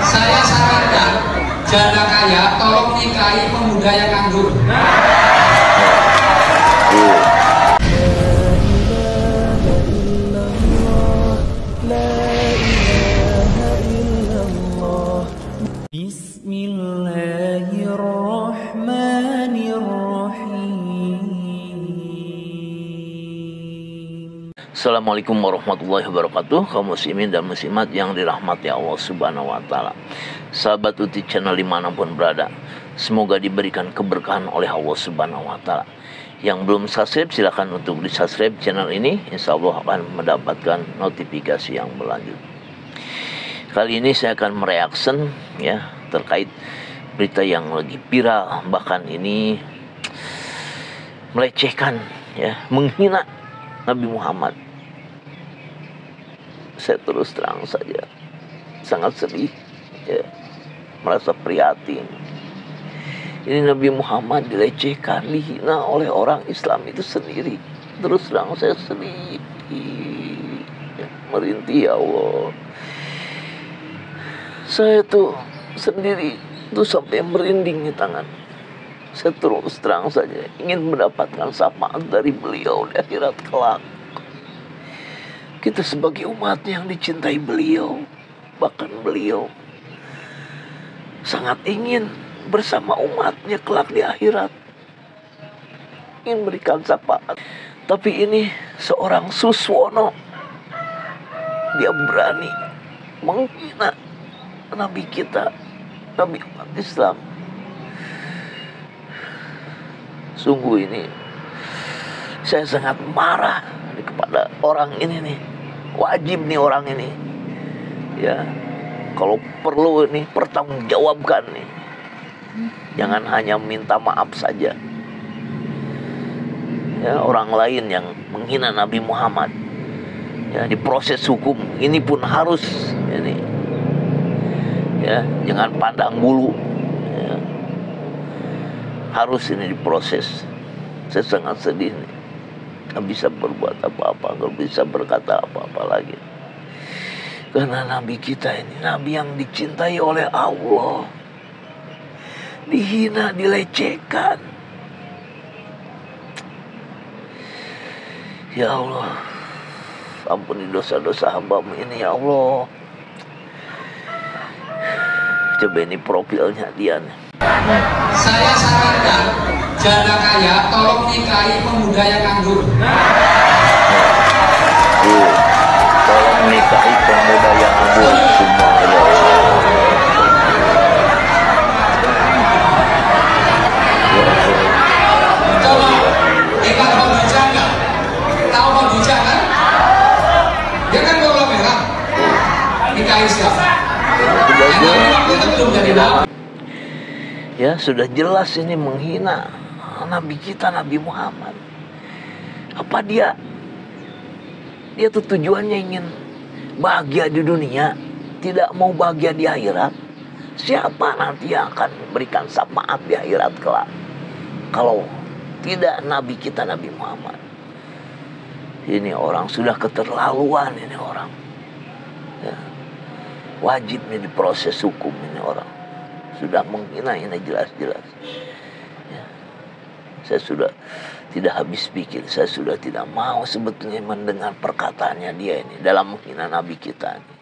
Saya sarankan janda kaya tolong nikahi pemuda yang nganggur. Assalamualaikum warahmatullahi wabarakatuh, kaum muslimin dan muslimat yang dirahmati Allah Subhanahu wa Ta'ala. Sahabat Uti channel dimanapun berada, semoga diberikan keberkahan oleh Allah Subhanahu wa Ta'ala. Yang belum subscribe silahkan untuk di subscribe channel ini, insya Allah akan mendapatkan notifikasi yang berlanjut. Kali ini saya akan mereaction ya terkait berita yang lagi viral, bahkan ini melecehkan ya, menghina Nabi Muhammad. Saya terus terang saja sangat sedih ya, merasa prihatin. Ini Nabi Muhammad dilecehkan, dihina oleh orang Islam itu sendiri. Terus terang saya sedih ya, merintih ya Allah. Saya tuh sendiri tuh sampai merinding di tangan. Saya terus terang saja ingin mendapatkan syafaat dari beliau di akhirat kelak. Kita sebagai umat yang dicintai beliau, bahkan beliau sangat ingin bersama umatnya kelak di akhirat, ingin berikan syafaat. Tapi ini seorang Suswono, dia berani menghina Nabi kita, Nabi umat Islam. Sungguh ini saya sangat marah kepada orang ini nih. Wajib nih orang ini ya, kalau perlu ini pertanggungjawabkan nih. Jangan hanya minta maaf saja ya, orang lain yang menghina Nabi Muhammad ya, diproses hukum. Ini pun harus ini ya, jangan pandang bulu ya, harus ini diproses. Saya sangat sedih nih, nggak bisa berbuat apa-apa, nggak bisa berkata apa-apa lagi. Karena Nabi kita ini Nabi yang dicintai oleh Allah, dihina, dilecehkan. Ya Allah, ampuni dosa-dosa hamba-Mu ini ya Allah. Coba ini profilnya dia nih. Saya sarankan janda kaya tolong nikahi pemuda yang nganggur. Tolong nikahi pemuda yang nganggur semua ya Allah. Coba ikan Khadijah nggak? Tahu Khadijah kan? Dia kan kalau merah nikahi siapa? Yang waktu itu belum jadi nabi. Ya sudah jelas ini menghina Nabi kita, Nabi Muhammad. Apa dia tuh tujuannya ingin bahagia di dunia, tidak mau bahagia di akhirat? Siapa nanti yang akan memberikan syafaat di akhirat kelak kalau tidak Nabi kita, Nabi Muhammad? Ini orang sudah keterlaluan, ini orang ya, wajib nih diproses hukum. Ini orang sudah menghina, ini jelas-jelas ya. Saya sudah tidak habis pikir, saya sudah tidak mau sebetulnya mendengar perkataannya dia ini dalam menghina Nabi kita ini.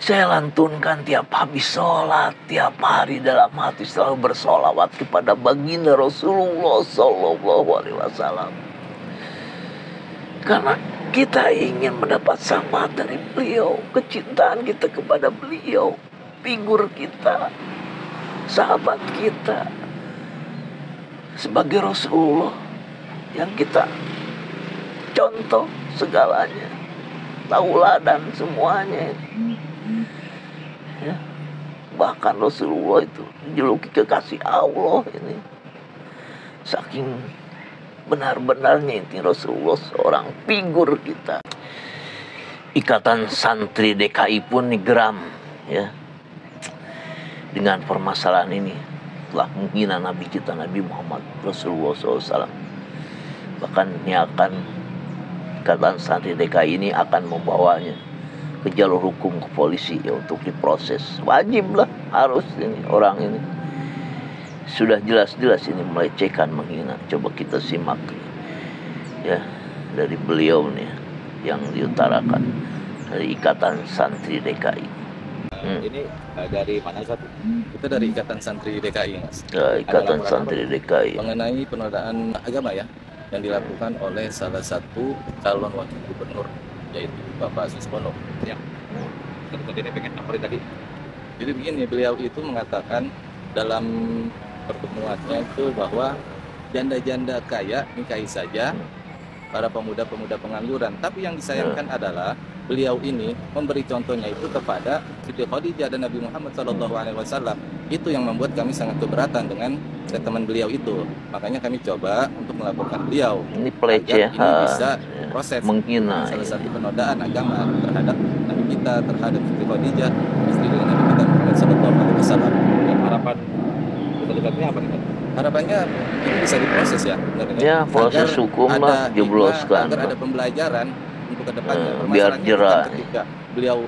Saya lantunkan tiap habis sholat, tiap hari dalam hati selalu bersolawat kepada baginda Rasulullah Sallallahu Alaihi Wasallam, karena kita ingin mendapat syafaat dari beliau, kecintaan kita kepada beliau, figur kita, sahabat kita, sebagai Rasulullah yang kita contoh segalanya, tauladan semuanya ya. Bahkan Rasulullah itu dijuluki kekasih Allah ini, saking benar-benarnya ini Rasulullah seorang figur kita. Ikatan Santri DKI pun geram ya dengan permasalahan ini, telah menghina Nabi kita, Nabi Muhammad Rasulullah SAW. Bahkan ini akan Ikatan Santri DKI ini akan membawanya ke jalur hukum, ke polisi ya, untuk diproses. Wajib lah, harus ini orang ini. Sudah jelas-jelas ini melecehkan, menghina. Coba kita simak ya dari beliau nih yang diutarakan dari Ikatan Santri DKI. Ini dari mana satu? Itu dari Ikatan Santri DKI, Mas. Ya, Ikatan Santri DKI. Mengenai penodaan agama ya, yang dilakukan oleh salah satu calon wakil gubernur, yaitu Bapak Suswono. Ya. Tadi pengen apa tadi? Jadi begini, beliau itu mengatakan dalam pertemuannya itu bahwa janda-janda kaya nikahi saja para pemuda-pemuda pengangguran. Tapi yang disayangkan adalah beliau ini memberi contohnya itu kepada Siti Khadijah dan Nabi Muhammad SAW. Itu yang membuat kami sangat keberatan dengan statement beliau itu. Makanya kami coba untuk melaporkan beliau. Ini pelecehan, ini bisa proses menghina, salah satu penodaan agama terhadap Nabi kita, terhadap Siti Khadijah, istri dari Nabi kita Muhammad SAW. Harapan dekatnya apa nih? Harapannya ini bisa diproses ya, ya, proses hukum lah, jebloskan, agar ada pembelajaran untuk kedepannya. Biar jerah. Ketika beliau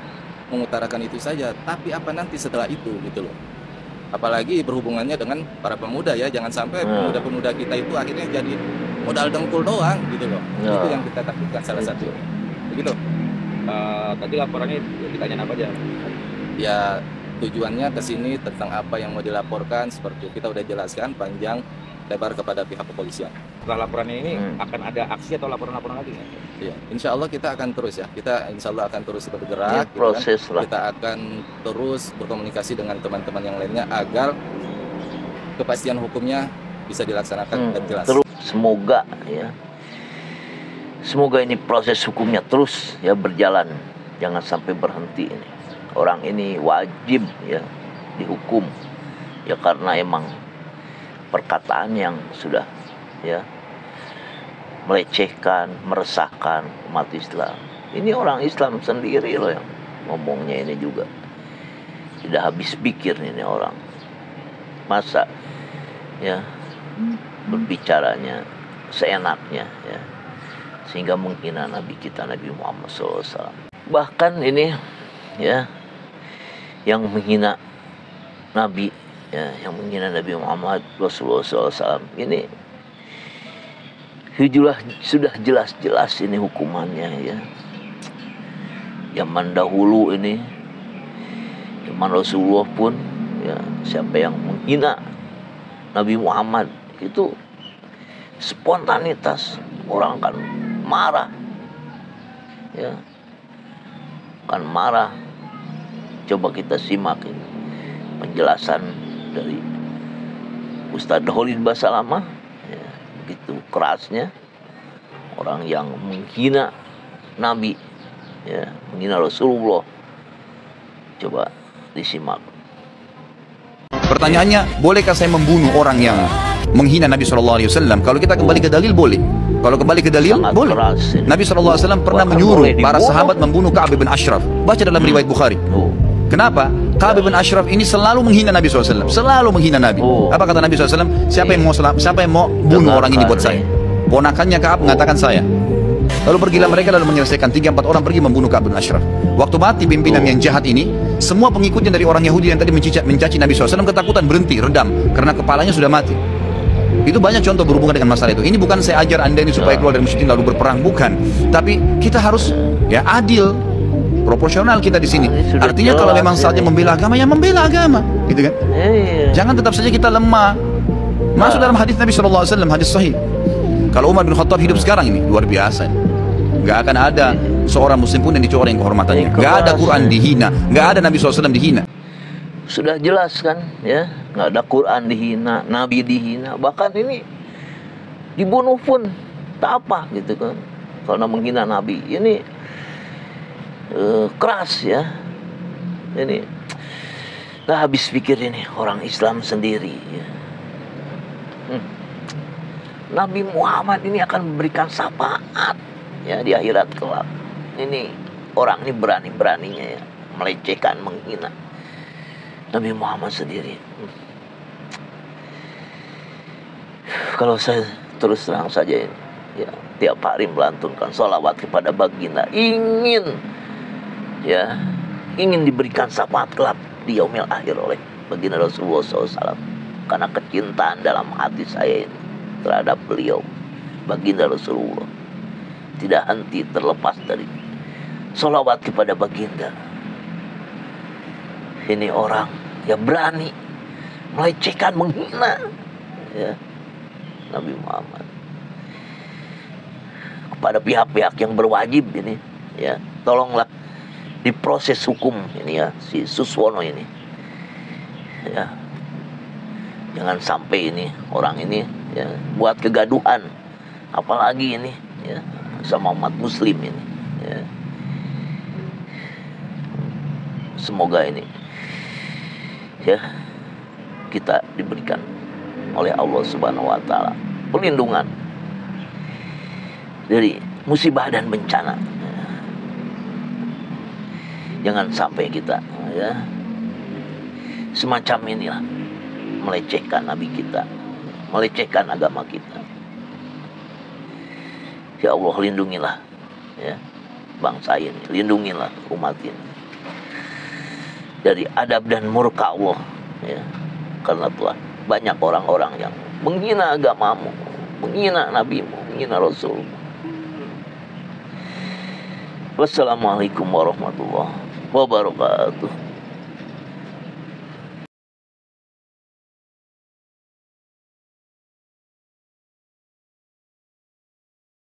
mengutarakan itu saja, tapi apa nanti setelah itu gitu loh. Apalagi berhubungannya dengan para pemuda ya, jangan sampai pemuda-pemuda kita itu akhirnya jadi modal dengkul doang gitu loh. Itu yang kita takutkan salah satu. Begitu. Tadi laporannya ditanya apa aja? Ya, tujuannya ke sini tentang apa yang mau dilaporkan, seperti kita udah jelaskan panjang lebar kepada pihak kepolisian. Setelah laporannya ini akan ada aksi atau laporan-laporan lagi? Iya, insya Allah kita akan terus ya. Kita insya Allah akan terus bergerak. Ya, proses gitu kan. Kita akan terus berkomunikasi dengan teman-teman yang lainnya agar kepastian hukumnya bisa dilaksanakan dan jelas. Terus semoga ya, semoga ini proses hukumnya terus ya berjalan, jangan sampai berhenti ini. Orang ini wajib ya dihukum ya, karena emang perkataan yang sudah ya melecehkan, meresahkan umat Islam. Ini orang Islam sendiri loh yang ngomongnya ini juga. Tidak habis pikir ini orang. Masa ya berbicaranya seenaknya ya, sehingga menghina Nabi kita, Nabi Muhammad SAW. Bahkan ini ya yang menghina Nabi ya, yang menghina Nabi Muhammad Rasulullah SAW ini sudah jelas-jelas ini hukumannya ya. Zaman dahulu ini, zaman Rasulullah pun ya, siapa yang menghina Nabi Muhammad itu spontanitas, orang akan marah ya, akan marah. Coba kita simak ini penjelasan dari Ustadz Khalid Basalamah ya, begitu kerasnya orang yang menghina Nabi ya, menghina Rasulullah. Coba disimak. Pertanyaannya, bolehkah saya membunuh orang yang menghina Nabi SAW? Kalau kita kembali ke dalil, boleh. Kalau kembali ke dalil, sangat boleh. Nabi SAW pernah menyuruh para sahabat membunuh Ka'ab bin Ashraf. Baca dalam riwayat Bukhari. Kenapa? Ka'ab bin Ashraf ini selalu menghina Nabi SAW. Selalu menghina Nabi. Apa kata Nabi SAW? Siapa yang mau bunuh orang ini buat saya? Ponakannya Ka'ab mengatakan saya. Lalu pergilah mereka lalu menyelesaikan 3-4 orang pergi membunuh Ka'ab bin Ashraf. Waktu mati pimpinan yang jahat ini, semua pengikutnya dari orang Yahudi yang tadi mencaci Nabi SAW ketakutan, berhenti, redam, karena kepalanya sudah mati. Itu banyak contoh berhubungan dengan masalah itu. Ini bukan saya ajar anda ini supaya keluar dari musyrikin lalu berperang, bukan. Tapi kita harus ya adil, proporsional kita di sini. Artinya kalau memang saatnya membela agama, ya membela agama, gitu kan? Jangan tetap saja kita lemah. Masuk dalam hadis Nabi SAW, hadis sahih. Kalau Umar bin Khattab hidup sekarang ini luar biasa. Gak akan ada seorang muslim pun yang dicoreng kehormatannya. Gak ada Quran dihina, gak ada Nabi SAW dihina. Sudah jelas kan ya, nggak ada Quran dihina, Nabi dihina, bahkan ini dibunuh pun tak apa gitu kan, karena menghina Nabi. Ini keras ya, ini nggak habis pikir ini orang Islam sendiri ya. Nabi Muhammad ini akan memberikan syafaat ya di akhirat kelak. Ini orang ini berani-beraninya ya melecehkan, menghina Nabi Muhammad sendiri. Kalau saya terus terang saja ya, tiap hari melantunkan sholawat kepada baginda, ingin ya ingin diberikan syafaat kelak di yaumil akhir oleh baginda Rasulullah SAW, karena kecintaan dalam hati saya ini terhadap beliau baginda Rasulullah tidak henti terlepas dari sholawat kepada baginda. Ini orang yang berani melecehkan, menghina ya Nabi Muhammad. Kepada pihak-pihak yang berwajib ini ya, tolonglah diproses hukum ini ya si Suswono ini ya. Jangan sampai ini orang ini ya buat kegaduhan, apalagi ini ya sama umat muslim ini ya. Semoga ini ya kita diberikan oleh Allah Subhanahu wa taala perlindungan dari musibah dan bencana. Jangan sampai kita ya semacam inilah melecehkan Nabi kita, melecehkan agama kita. Ya Allah, lindungilah ya bangsa ini, lindungilah umat ini dari adab dan murka Allah ya, karena telah banyak orang-orang yang menghina agamamu, menghina nabimu, menghina rasulmu. Wassalamualaikum warahmatullahi wabarakatuh.